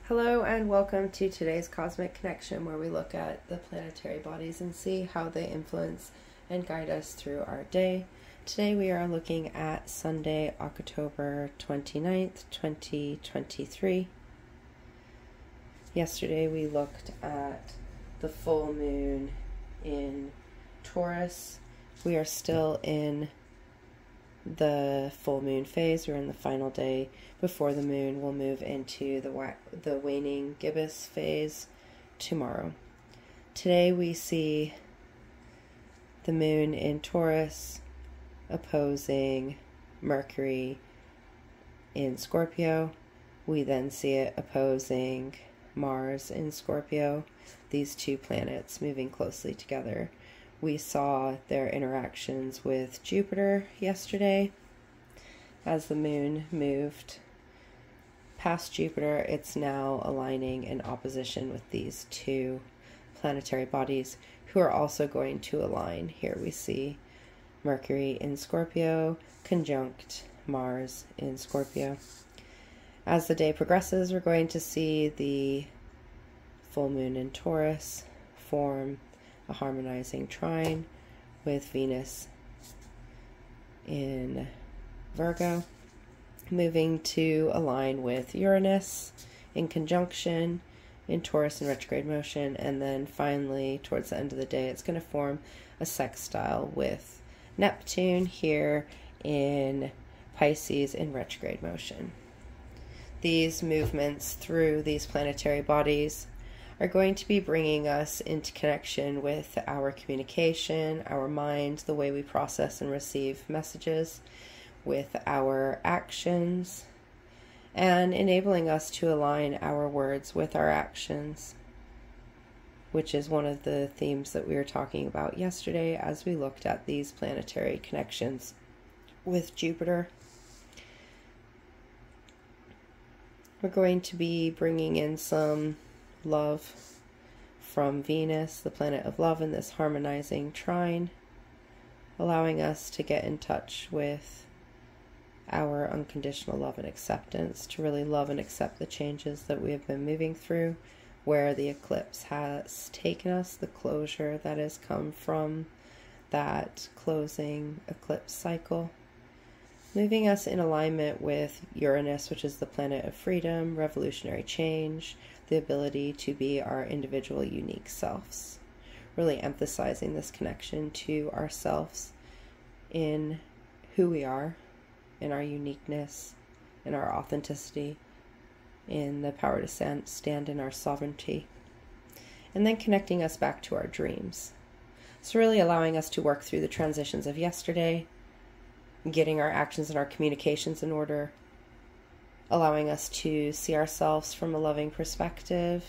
Hello and welcome to today's Cosmic Connection, where we look at the planetary bodies and see how they influence and guide us through our day. Today we are looking at Sunday, October 29th, 2023. Yesterday we looked at the full moon in Taurus. We are still in the full moon phase. We're in the final day before the moon will move into the waning gibbous phase tomorrow. Today we see the moon in Taurus opposing Mercury in Scorpio. We then see it opposing Mars in Scorpio, these two planets moving closely together. We saw their interactions with Jupiter yesterday. As the moon moved past Jupiter, it's now aligning in opposition with these two planetary bodies who are also going to align. Here we see Mercury in Scorpio conjunct Mars in Scorpio. As the day progresses, we're going to see the full moon in Taurus form a harmonizing trine with Venus in Virgo, moving to align with Uranus in conjunction in Taurus in retrograde motion, and then finally towards the end of the day it's going to form a sextile with Neptune here in Pisces in retrograde motion. These movements through these planetary bodies are going to be bringing us into connection with our communication, our mind, the way we process and receive messages, with our actions, and enabling us to align our words with our actions, which is one of the themes that we were talking about yesterday as we looked at these planetary connections with Jupiter. We're going to be bringing in some love from Venus, the planet of love, in this harmonizing trine, allowing us to get in touch with our unconditional love and acceptance, to really love and accept the changes that we have been moving through, where the eclipse has taken us, the closure that has come from that closing eclipse cycle, moving us in alignment with Uranus, which is the planet of freedom, revolutionary change, the ability to be our individual unique selves, really emphasizing this connection to ourselves in who we are, in our uniqueness, in our authenticity, in the power to stand in our sovereignty, and then connecting us back to our dreams. So really allowing us to work through the transitions of yesterday, getting our actions and our communications in order, allowing us to see ourselves from a loving perspective,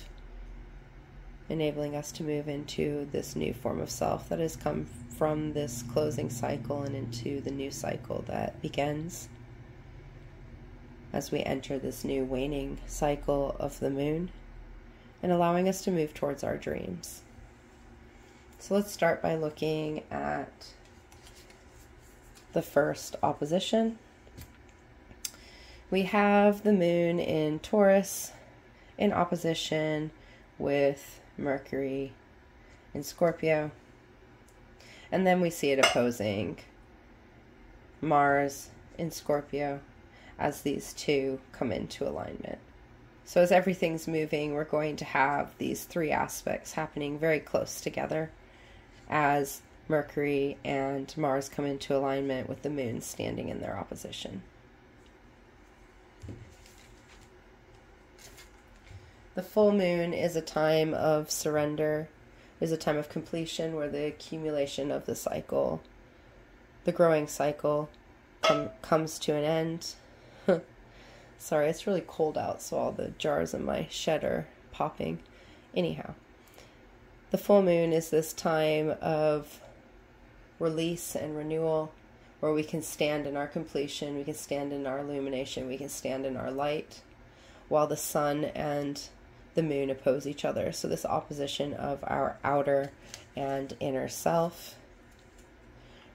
enabling us to move into this new form of self that has come from this closing cycle and into the new cycle that begins as we enter this new waning cycle of the moon, and allowing us to move towards our dreams. So let's start by looking at the first opposition. We have the moon in Taurus in opposition with Mercury in Scorpio. And then we see it opposing Mars in Scorpio as these two come into alignment. So as everything's moving, we're going to have these three aspects happening very close together as Mercury and Mars come into alignment with the moon standing in their opposition. The full moon is a time of surrender, is a time of completion where the accumulation of the cycle, the growing cycle, comes to an end. Sorry, it's really cold out, so all the jars in my shed are popping. Anyhow, the full moon is this time of release and renewal where we can stand in our completion, we can stand in our illumination, we can stand in our light, while the sun and the moon oppose each other. So this opposition of our outer and inner self,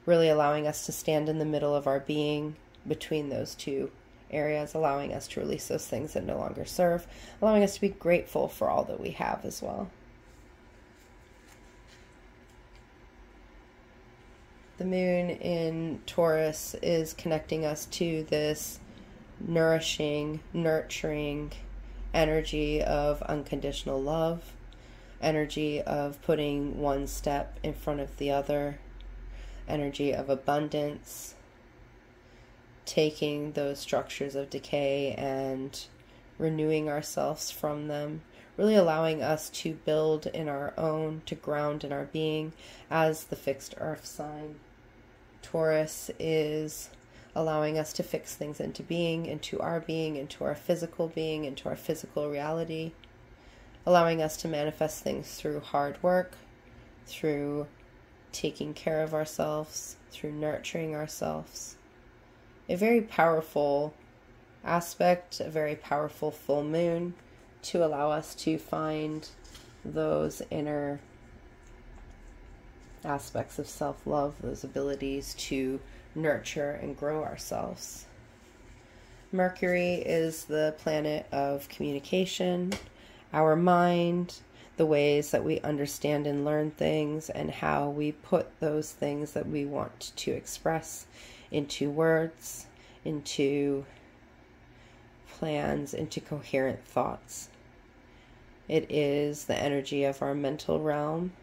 really allowing us to stand in the middle of our being between those two areas, allowing us to release those things that no longer serve, allowing us to be grateful for all that we have as well. The moon in Taurus is connecting us to this nourishing, nurturing energy of unconditional love, energy of putting one step in front of the other, energy of abundance, taking those structures of decay and renewing ourselves from them, really allowing us to build in our own, to ground in our being as the fixed earth sign. Taurus is allowing us to fix things into being, into our physical being, into our physical reality, allowing us to manifest things through hard work, through taking care of ourselves, through nurturing ourselves. A very powerful aspect, a very powerful full moon to allow us to find those inner aspects of self-love, those abilities to nurture and grow ourselves. Mercury is the planet of communication, our mind, the ways that we understand and learn things, and how we put those things that we want to express into words, into plans, into coherent thoughts. It is the energy of our mental realm.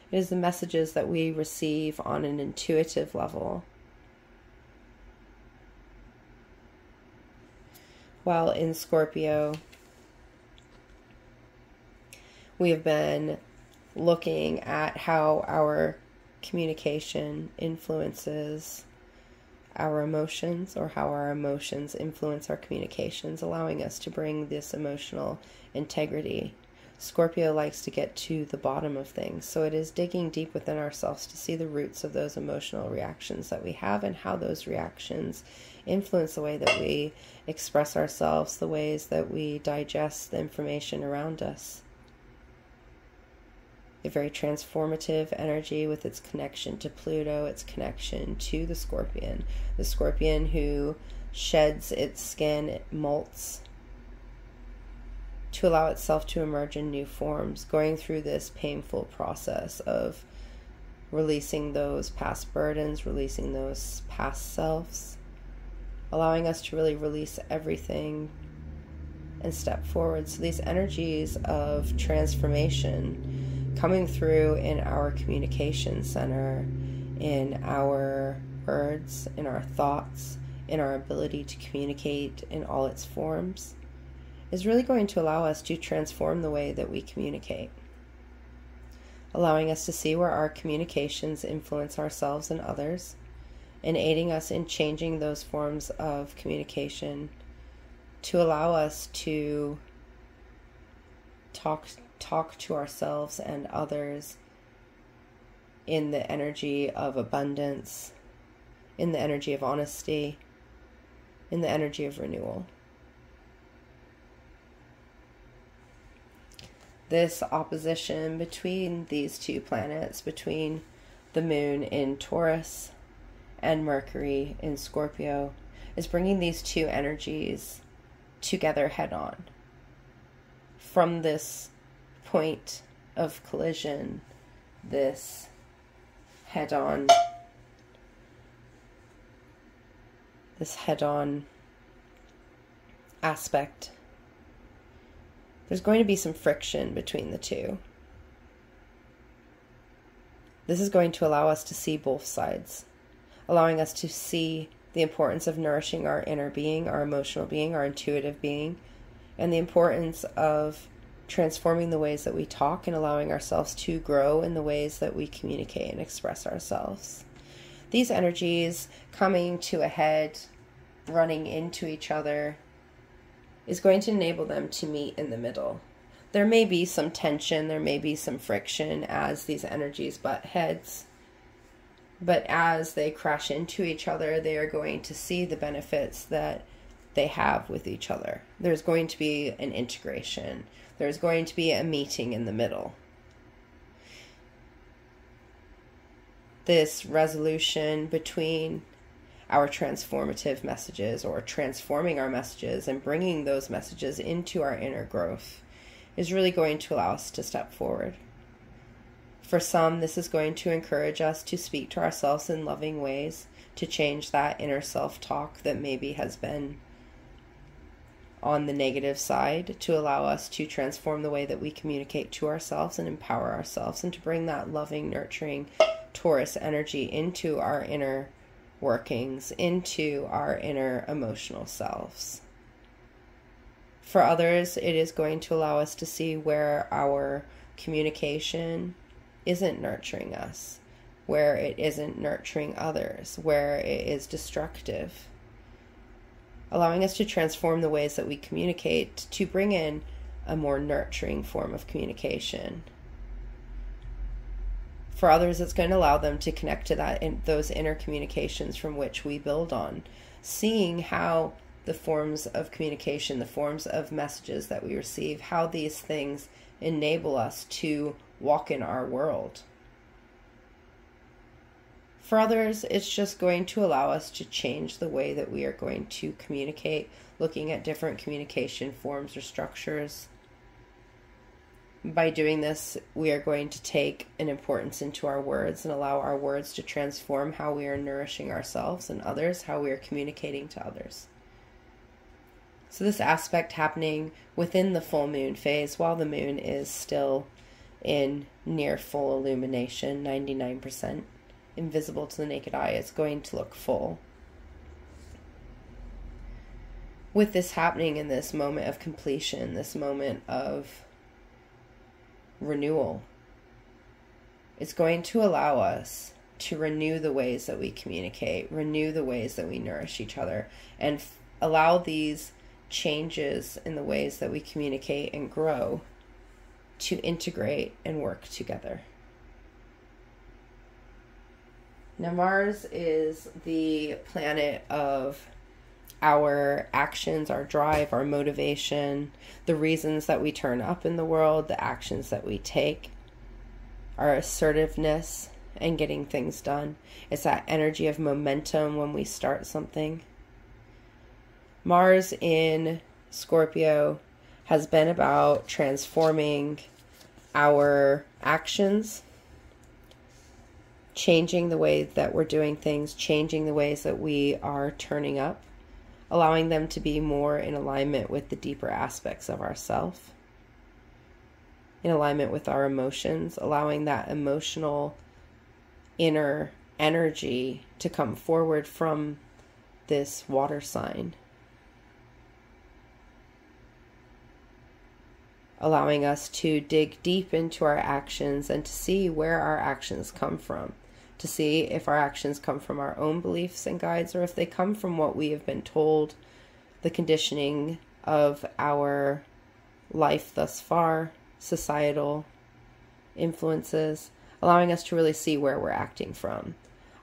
It is the messages that we receive on an intuitive level. While in Scorpio, we have been looking at how our communication influences our emotions, or how our emotions influence our communications, allowing us to bring this emotional integrity. Scorpio likes to get to the bottom of things, so it is digging deep within ourselves to see the roots of those emotional reactions that we have and how those reactions influence the way that we express ourselves, the ways that we digest the information around us. A very transformative energy with its connection to Pluto, its connection to the Scorpion who sheds its skin, it molts to allow itself to emerge in new forms, going through this painful process of releasing those past burdens, releasing those past selves, allowing us to really release everything and step forward. So these energies of transformation coming through in our communication center, in our words, in our thoughts, in our ability to communicate in all its forms, is really going to allow us to transform the way that we communicate, allowing us to see where our communications influence ourselves and others, and aiding us in changing those forms of communication to allow us to talk to ourselves and others in the energy of abundance, in the energy of honesty, in the energy of renewal. This opposition between these two planets, between the moon in Taurus and Mercury in Scorpio, is bringing these two energies together head on. From this point of collision, this head-on aspect, there's going to be some friction between the two. This is going to allow us to see both sides, allowing us to see the importance of nourishing our inner being, our emotional being, our intuitive being, and the importance of transforming the ways that we talk and allowing ourselves to grow in the ways that we communicate and express ourselves. These energies coming to a head, running into each other, is going to enable them to meet in the middle. There may be some tension, there may be some friction as these energies butt heads, but as they crash into each other, they are going to see the benefits that they have with each other. There's going to be an integration. There's going to be a meeting in the middle. This resolution between our transformative messages, or transforming our messages and bringing those messages into our inner growth, is really going to allow us to step forward. For some, this is going to encourage us to speak to ourselves in loving ways, to change that inner self-talk that maybe has been on the negative side, to allow us to transform the way that we communicate to ourselves and empower ourselves, and to bring that loving, nurturing Taurus energy into our inner workings, into our inner emotional selves. For others, it is going to allow us to see where our communication isn't nurturing us, where it isn't nurturing others, where it is destructive. Allowing us to transform the ways that we communicate to bring in a more nurturing form of communication. For others, it's going to allow them to connect to that in those inner communications from which we build on, seeing how the forms of communication, the forms of messages that we receive, how these things enable us to walk in our world. For others, it's just going to allow us to change the way that we are going to communicate, looking at different communication forms or structures. By doing this, we are going to take an importance into our words and allow our words to transform how we are nourishing ourselves and others, how we are communicating to others. So this aspect happening within the full moon phase, while the moon is still in near full illumination, 99%. Invisible to the naked eye, it's going to look full. With this happening in this moment of completion, this moment of renewal, it's going to allow us to renew the ways that we communicate, renew the ways that we nourish each other, and allow these changes in the ways that we communicate and grow to integrate and work together. Now, Mars is the planet of our actions, our drive, our motivation, the reasons that we turn up in the world, the actions that we take, our assertiveness and getting things done. It's that energy of momentum when we start something. Mars in Scorpio has been about transforming our actions, changing the way that we're doing things, changing the ways that we are turning up, allowing them to be more in alignment with the deeper aspects of ourself, in alignment with our emotions, allowing that emotional inner energy to come forward from this water sign, allowing us to dig deep into our actions and to see where our actions come from, to see if our actions come from our own beliefs and guides, or if they come from what we have been told, the conditioning of our life thus far, societal influences, allowing us to really see where we're acting from.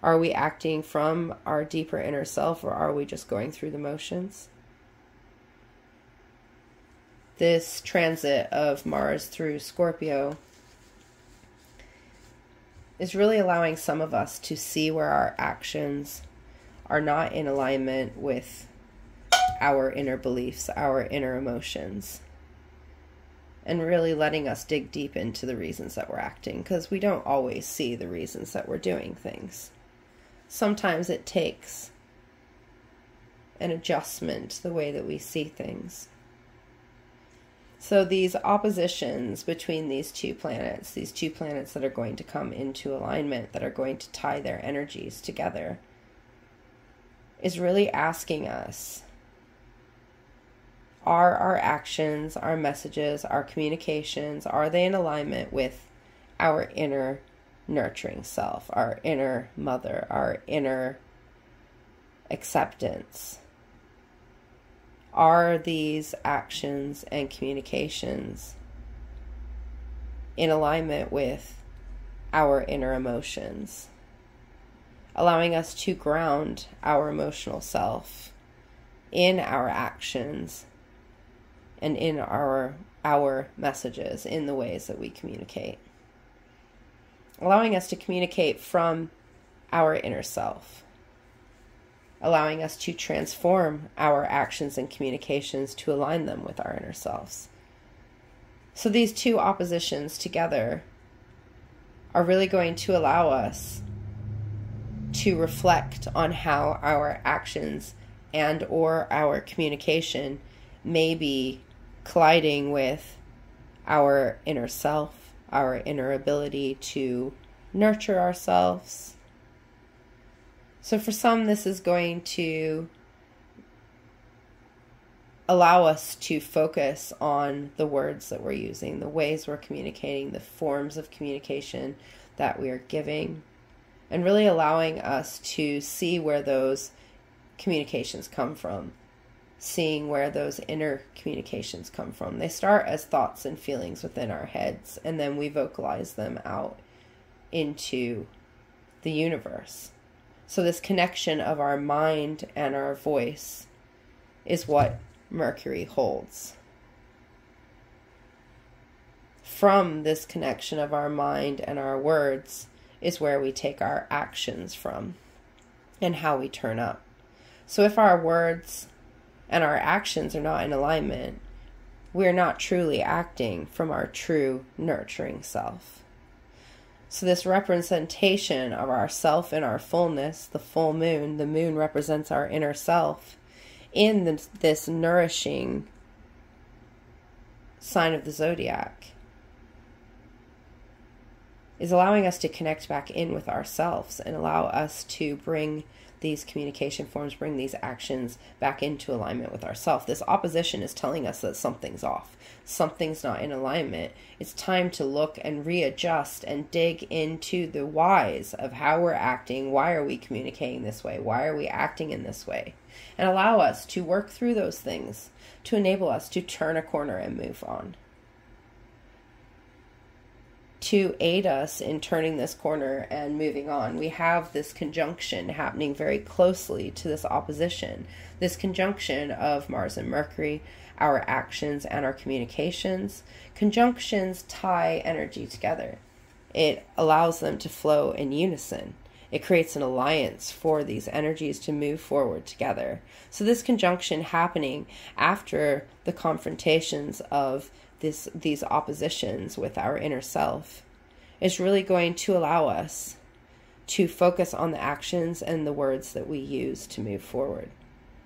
Are we acting from our deeper inner self, or are we just going through the motions? This transit of Mars through Scorpio is really allowing some of us to see where our actions are not in alignment with our inner beliefs, our inner emotions, and really letting us dig deep into the reasons that we're acting, because we don't always see the reasons that we're doing things. Sometimes it takes an adjustment to the way that we see things. So these oppositions between these two planets that are going to come into alignment, that are going to tie their energies together, is really asking us, are our actions, our messages, our communications, are they in alignment with our inner nurturing self, our inner mother, our inner acceptance? Are these actions and communications in alignment with our inner emotions, allowing us to ground our emotional self in our actions and in our messages, in the ways that we communicate, allowing us to communicate from our inner self, allowing us to transform our actions and communications to align them with our inner selves. So these two oppositions together are really going to allow us to reflect on how our actions and or our communication may be colliding with our inner self, our inner ability to nurture ourselves. So for some, this is going to allow us to focus on the words that we're using, the ways we're communicating, the forms of communication that we are giving, and really allowing us to see where those communications come from, seeing where those inner communications come from. They start as thoughts and feelings within our heads, and then we vocalize them out into the universe. So this connection of our mind and our voice is what Mercury holds. From this connection of our mind and our words is where we take our actions from and how we turn up. So if our words and our actions are not in alignment, we're not truly acting from our true nurturing self. So this representation of our self in our fullness, the full moon, the moon represents our inner self in this nourishing sign of the zodiac, is allowing us to connect back in with ourselves and allow us to bring these communication forms, bring these actions back into alignment with ourselves. This opposition is telling us that something's off. Something's not in alignment. It's time to look and readjust and dig into the whys of how we're acting. Why are we communicating this way? Why are we acting in this way? And allow us to work through those things to enable us to turn a corner and move on. To aid us in turning this corner and moving on, we have this conjunction happening very closely to this opposition. This conjunction of Mars and Mercury, our actions and our communications. Conjunctions tie energy together. It allows them to flow in unison. It creates an alliance for these energies to move forward together. So this conjunction happening after the confrontations of these oppositions with our inner self is really going to allow us to focus on the actions and the words that we use to move forward.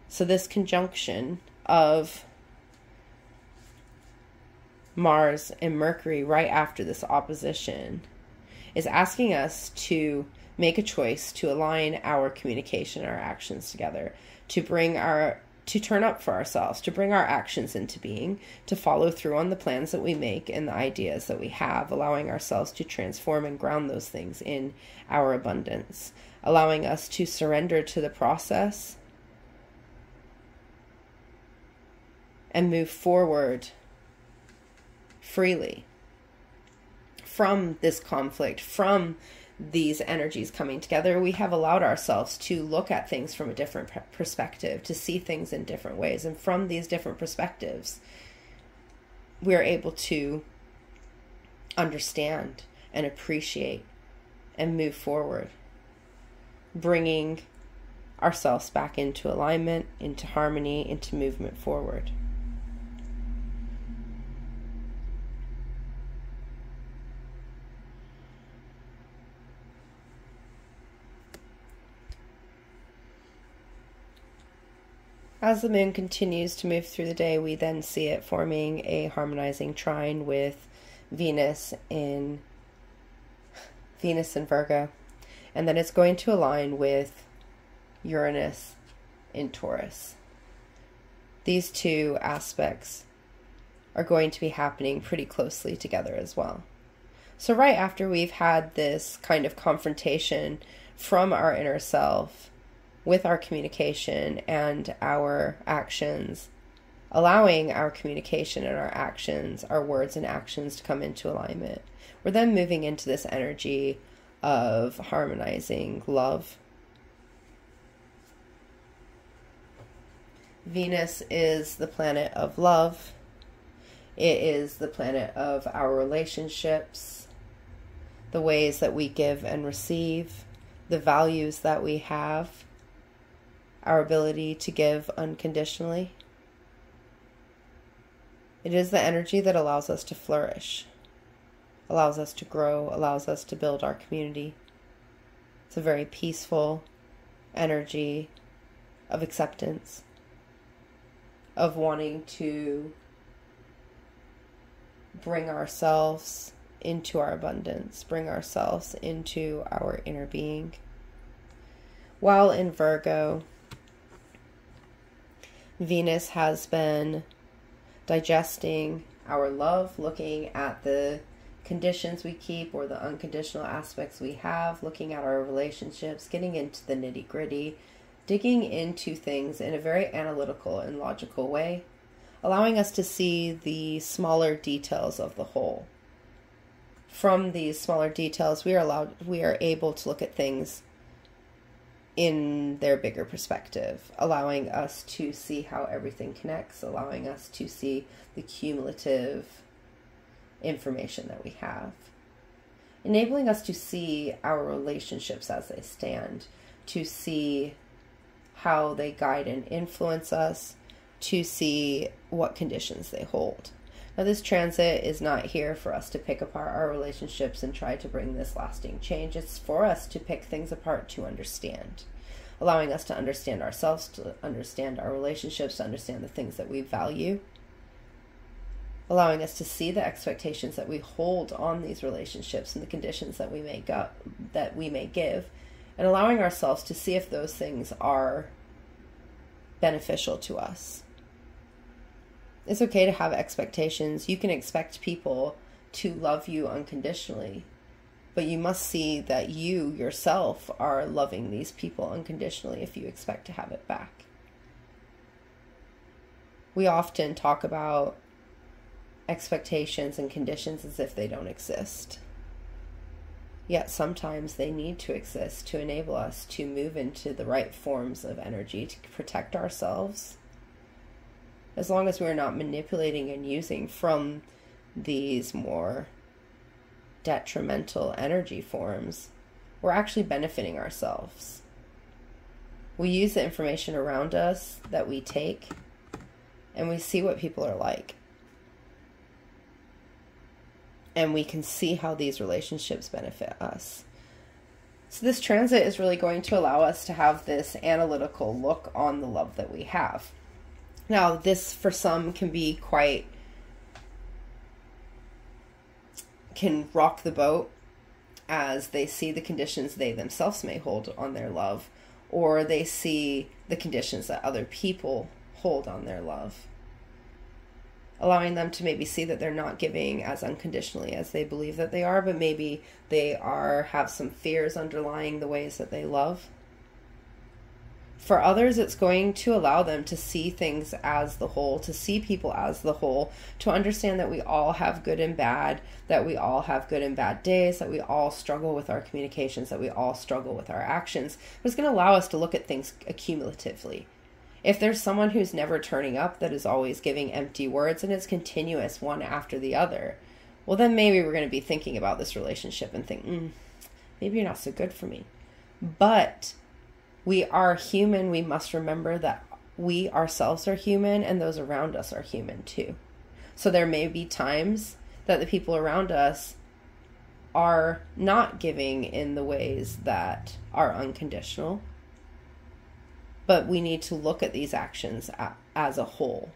So this conjunction of Mars and Mercury right after this opposition is asking us to make a choice to align our communication and our actions together, to turn up for ourselves, to bring our actions into being, to follow through on the plans that we make and the ideas that we have, allowing ourselves to transform and ground those things in our abundance, allowing us to surrender to the process and move forward freely from this conflict, from these energies coming together. We have allowed ourselves to look at things from a different perspective, to see things in different ways. And from these different perspectives, we're able to understand and appreciate and move forward, bringing ourselves back into alignment, into harmony, into movement forward. As the moon continues to move through the day, we then see it forming a harmonizing trine with Venus in Virgo. And then it's going to align with Uranus in Taurus. These two aspects are going to be happening pretty closely together as well. So right after we've had this kind of confrontation from our inner self with our communication and our actions, allowing our communication and our actions, our words and actions to come into alignment, we're then moving into this energy of harmonizing love. Venus is the planet of love. It is the planet of our relationships, the ways that we give and receive, the values that we have, our ability to give unconditionally. It is the energy that allows us to flourish, allows us to grow, allows us to build our community. It's a very peaceful energy of acceptance, of wanting to bring ourselves into our abundance, bring ourselves into our inner being. While in Virgo, Venus has been digesting our love, looking at the conditions we keep or the unconditional aspects we have, looking at our relationships, getting into the nitty-gritty, digging into things in a very analytical and logical way, allowing us to see the smaller details of the whole. From these smaller details, we are able to look at things in their bigger perspective, allowing us to see how everything connects, allowing us to see the cumulative information that we have, enabling us to see our relationships as they stand, to see how they guide and influence us, to see what conditions they hold. Now, this transit is not here for us to pick apart our relationships and try to bring this lasting change. It's for us to pick things apart to understand, allowing us to understand ourselves, to understand our relationships, to understand the things that we value, allowing us to see the expectations that we hold on these relationships and the conditions that we may give, and allowing ourselves to see if those things are beneficial to us. It's okay to have expectations. You can expect people to love you unconditionally, but you must see that you yourself are loving these people unconditionally if you expect to have it back. We often talk about expectations and conditions as if they don't exist. Yet sometimes they need to exist to enable us to move into the right forms of energy to protect ourselves. As long as we're not manipulating and using from these more detrimental energy forms, we're actually benefiting ourselves. We use the information around us that we take, and we see what people are like. And we can see how these relationships benefit us. So this transit is really going to allow us to have this analytical look on the love that we have. Now, this for some can rock the boat as they see the conditions they themselves may hold on their love, or they see the conditions that other people hold on their love, allowing them to maybe see that they're not giving as unconditionally as they believe that they are, but maybe they have some fears underlying the ways that they love. For others, it's going to allow them to see things as the whole, to see people as the whole, to understand that we all have good and bad, that we all have good and bad days, that we all struggle with our communications, that we all struggle with our actions. But it's going to allow us to look at things accumulatively. If there's someone who's never turning up, that is always giving empty words, and it's continuous one after the other, well, then maybe we're going to be thinking about this relationship and think, maybe you're not so good for me. But we are human. We must remember that we ourselves are human and those around us are human too. So there may be times that the people around us are not giving in the ways that are unconditional, but we need to look at these actions as a whole,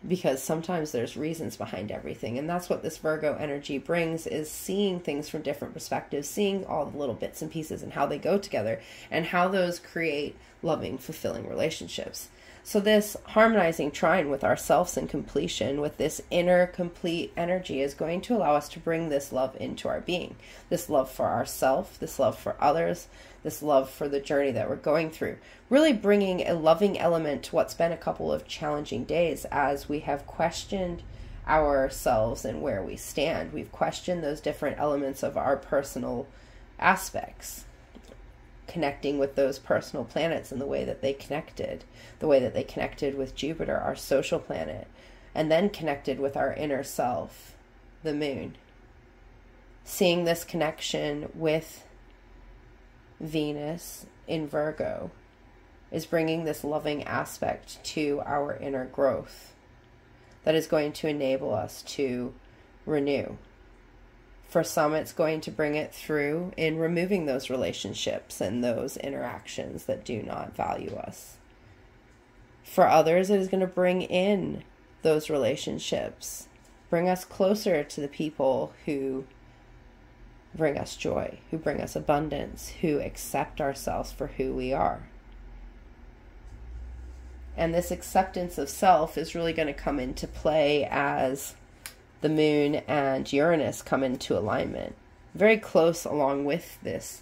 because sometimes there's reasons behind everything. And that's what this Virgo energy brings, is seeing things from different perspectives, seeing all the little bits and pieces and how they go together and how those create loving, fulfilling relationships. So this harmonizing trine with ourselves and completion, with this inner complete energy, is going to allow us to bring this love into our being. This love for ourselves, this love for others, this love for the journey that we're going through. Really bringing a loving element to what's been a couple of challenging days as we have questioned ourselves and where we stand. We've questioned those different elements of our personal aspects, connecting with those personal planets and the way that they connected with Jupiter, our social planet, and then connected with our inner self, the moon. Seeing this connection with Venus in Virgo is bringing this loving aspect to our inner growth that is going to enable us to renew. For some, it's going to bring it through in removing those relationships and those interactions that do not value us. For others, it is going to bring in those relationships, bring us closer to the people who bring us joy, who bring us abundance, who accept ourselves for who we are. And this acceptance of self is really going to come into play as the moon and Uranus come into alignment. Very close along with this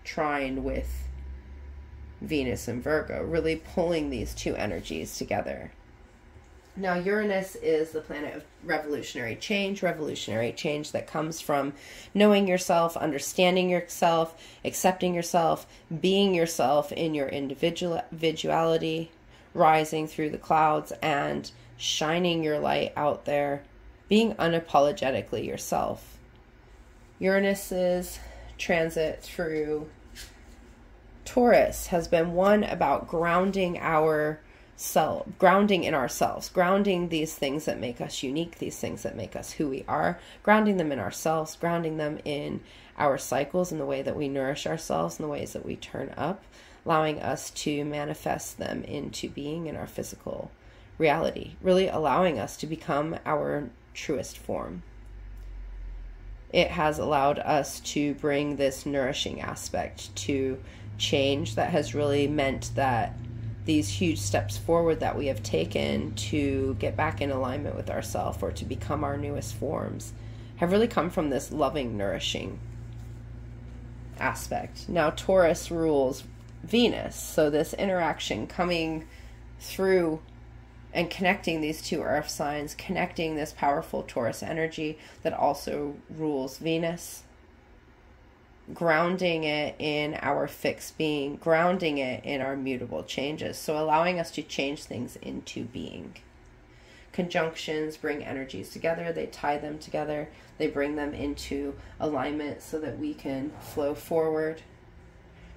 trine with Venus and Virgo, really pulling these two energies together. Now, Uranus is the planet of revolutionary change that comes from knowing yourself, understanding yourself, accepting yourself, being yourself in your individuality, rising through the clouds and shining your light out there, being unapologetically yourself. Uranus's transit through Taurus has been one about grounding grounding in ourselves, grounding these things that make us unique, these things that make us who we are, grounding them in ourselves, grounding them in our cycles, in the way that we nourish ourselves, in the ways that we turn up, allowing us to manifest them into being in our physical reality, really allowing us to become our truest form. It has allowed us to bring this nourishing aspect to change that has really meant that these huge steps forward that we have taken to get back in alignment with ourselves or to become our newest forms have really come from this loving, nourishing aspect. Now, Taurus rules Venus, so this interaction coming through and connecting these two earth signs, connecting this powerful Taurus energy that also rules Venus, grounding it in our fixed being, grounding it in our mutable changes, so allowing us to change things into being. Conjunctions bring energies together, they tie them together, they bring them into alignment so that we can flow forward.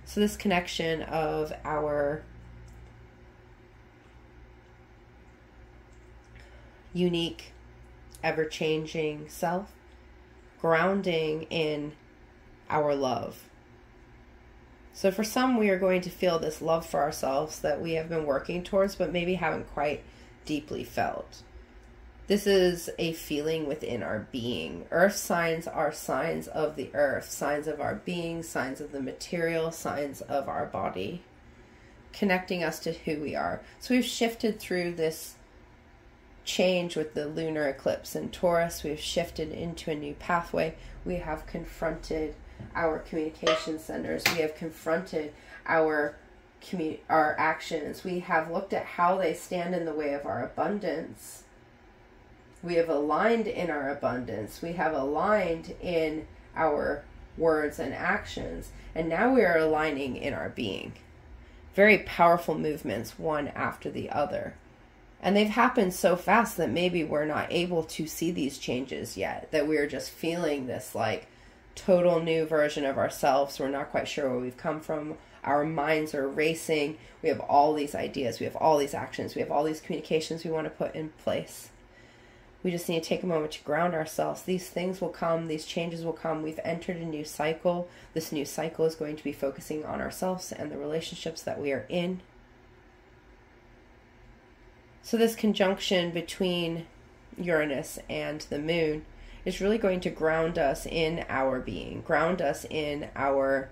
So this connection of our unique, ever-changing self, grounding in our love. So for some, we are going to feel this love for ourselves that we have been working towards, but maybe haven't quite deeply felt. This is a feeling within our being. Earth signs are signs of the earth, signs of our being, signs of the material, signs of our body, connecting us to who we are. So we've shifted through this change with the lunar eclipse in Taurus. We've shifted into a new pathway. We have confronted our communication centers. We have confronted our actions. We have looked at how they stand in the way of our abundance. We have aligned in our abundance. We have aligned in our words and actions. And now we are aligning in our being. Very powerful movements, one after the other. And they've happened so fast that maybe we're not able to see these changes yet, that we're just feeling this like total new version of ourselves. We're not quite sure where we've come from. Our minds are racing. We have all these ideas. We have all these actions. We have all these communications we want to put in place. We just need to take a moment to ground ourselves. These things will come. These changes will come. We've entered a new cycle. This new cycle is going to be focusing on ourselves and the relationships that we are in. So this conjunction between Uranus and the moon is really going to ground us in our being, ground us in our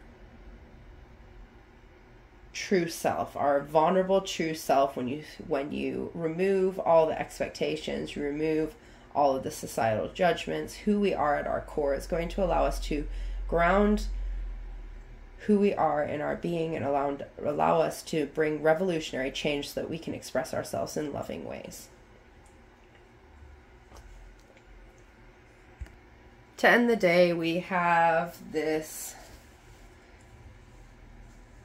true self, our vulnerable true self. When you remove all the expectations, you remove all of the societal judgments, who we are at our core is going to allow us to ground who we are in our being and allow us to bring revolutionary change so that we can express ourselves in loving ways. To end the day, we have this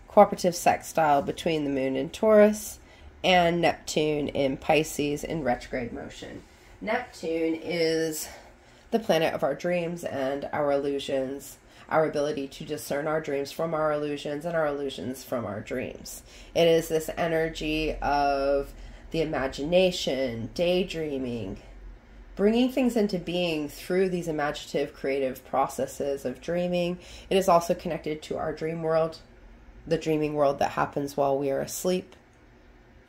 cooperative sextile between the moon in Taurus and Neptune in Pisces in retrograde motion. Neptune is the planet of our dreams and our illusions, our ability to discern our dreams from our illusions and our illusions from our dreams. It is this energy of the imagination, daydreaming, bringing things into being through these imaginative, creative processes of dreaming. It is also connected to our dream world, the dreaming world that happens while we are asleep.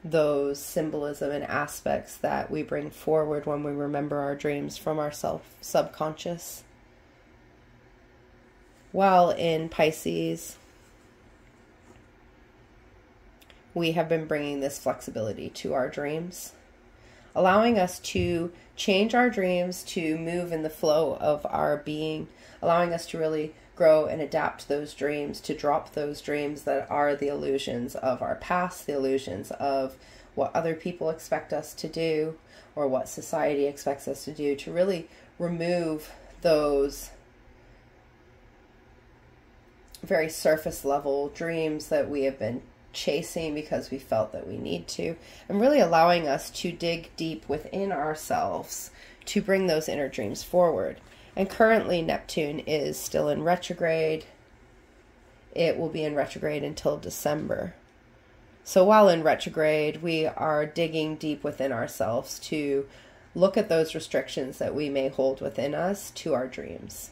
Those symbolism and aspects that we bring forward when we remember our dreams from our subconscious. While in Pisces, we have been bringing this flexibility to our dreams, allowing us to change our dreams to move in the flow of our being, allowing us to really grow and adapt those dreams, to drop those dreams that are the illusions of our past, the illusions of what other people expect us to do or what society expects us to do, to really remove those very surface level dreams that we have been chasing because we felt that we need to, and really allowing us to dig deep within ourselves to bring those inner dreams forward. And currently Neptune is still in retrograde. It will be in retrograde until December. So while in retrograde, we are digging deep within ourselves to look at those restrictions that we may hold within us to our dreams.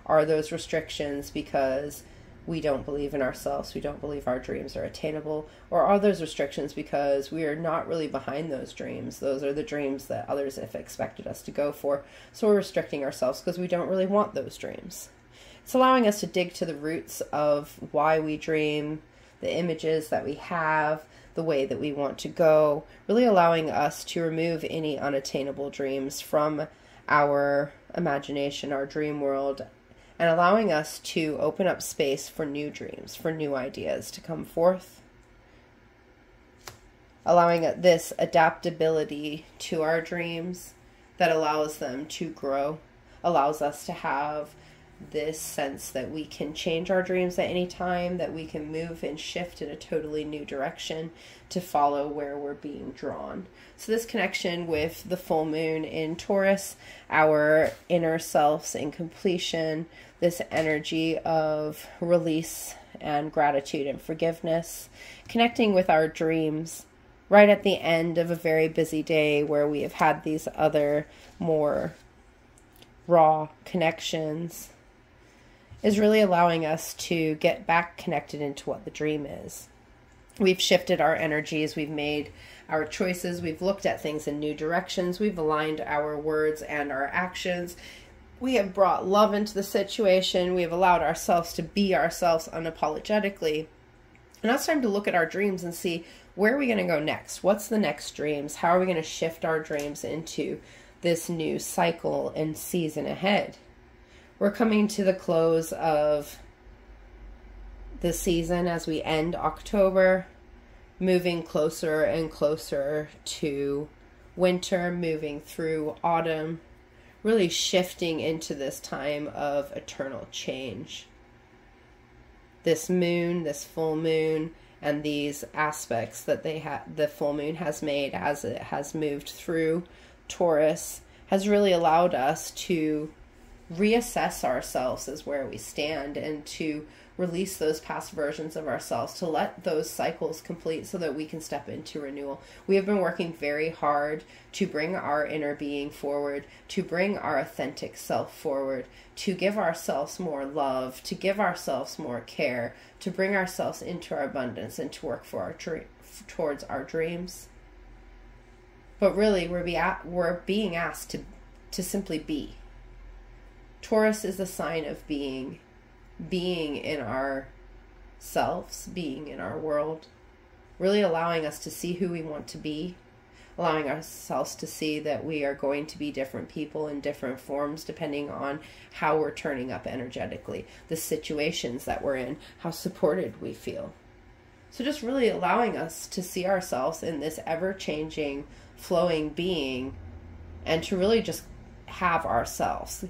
Are those restrictions because we don't believe in ourselves, we don't believe our dreams are attainable, or are those restrictions because we are not really behind those dreams? Those are the dreams that others have expected us to go for, so we're restricting ourselves because we don't really want those dreams. It's allowing us to dig to the roots of why we dream, the images that we have, the way that we want to go, really allowing us to remove any unattainable dreams from our imagination, our dream world, and allowing us to open up space for new dreams, for new ideas to come forth. Allowing this adaptability to our dreams that allows them to grow, allows us to have this sense that we can change our dreams at any time, that we can move and shift in a totally new direction to follow where we're being drawn. So this connection with the full moon in Taurus, our inner selves in completion, this energy of release and gratitude and forgiveness, connecting with our dreams right at the end of a very busy day where we have had these other more raw connections, is really allowing us to get back connected into what the dream is. We've shifted our energies, we've made our choices, we've looked at things in new directions, we've aligned our words and our actions. We have brought love into the situation, we have allowed ourselves to be ourselves unapologetically. And now it's time to look at our dreams and see, where are we going to go next? What's the next dreams? How are we going to shift our dreams into this new cycle and season ahead? We're coming to the close of the season as we end October, moving closer and closer to winter, moving through autumn, really shifting into this time of eternal change. This moon, this full moon, and these aspects that the full moon has made as it has moved through Taurus has really allowed us to reassess ourselves as where we stand and to release those past versions of ourselves, to let those cycles complete so that we can step into renewal. We have been working very hard to bring our inner being forward, to bring our authentic self forward, to give ourselves more love, to give ourselves more care, to bring ourselves into our abundance and to work for towards our dreams. But really, we're being asked to simply be. Taurus is a sign of being in ourselves, being in our world, really allowing us to see who we want to be, allowing ourselves to see that we are going to be different people in different forms depending on how we're turning up energetically, the situations that we're in, how supported we feel. So just really allowing us to see ourselves in this ever-changing, flowing being, and to really just have ourselves,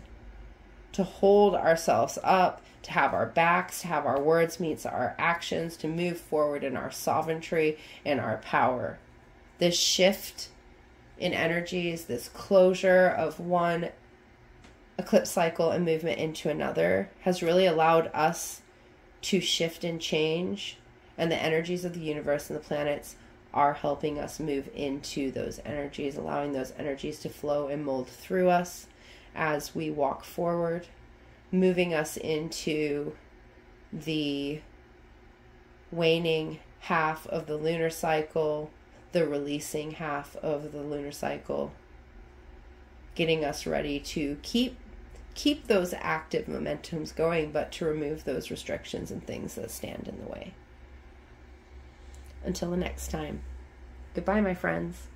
to hold ourselves up, to have our backs, to have our words meet our actions, to move forward in our sovereignty and our power. This shift in energies, this closure of one eclipse cycle and movement into another has really allowed us to shift and change, and the energies of the universe and the planets are helping us move into those energies, allowing those energies to flow and mold through us as we walk forward, moving us into the waning half of the lunar cycle, the releasing half of the lunar cycle, getting us ready to keep those active momentums going, but to remove those restrictions and things that stand in the way. Until the next time, goodbye, my friends.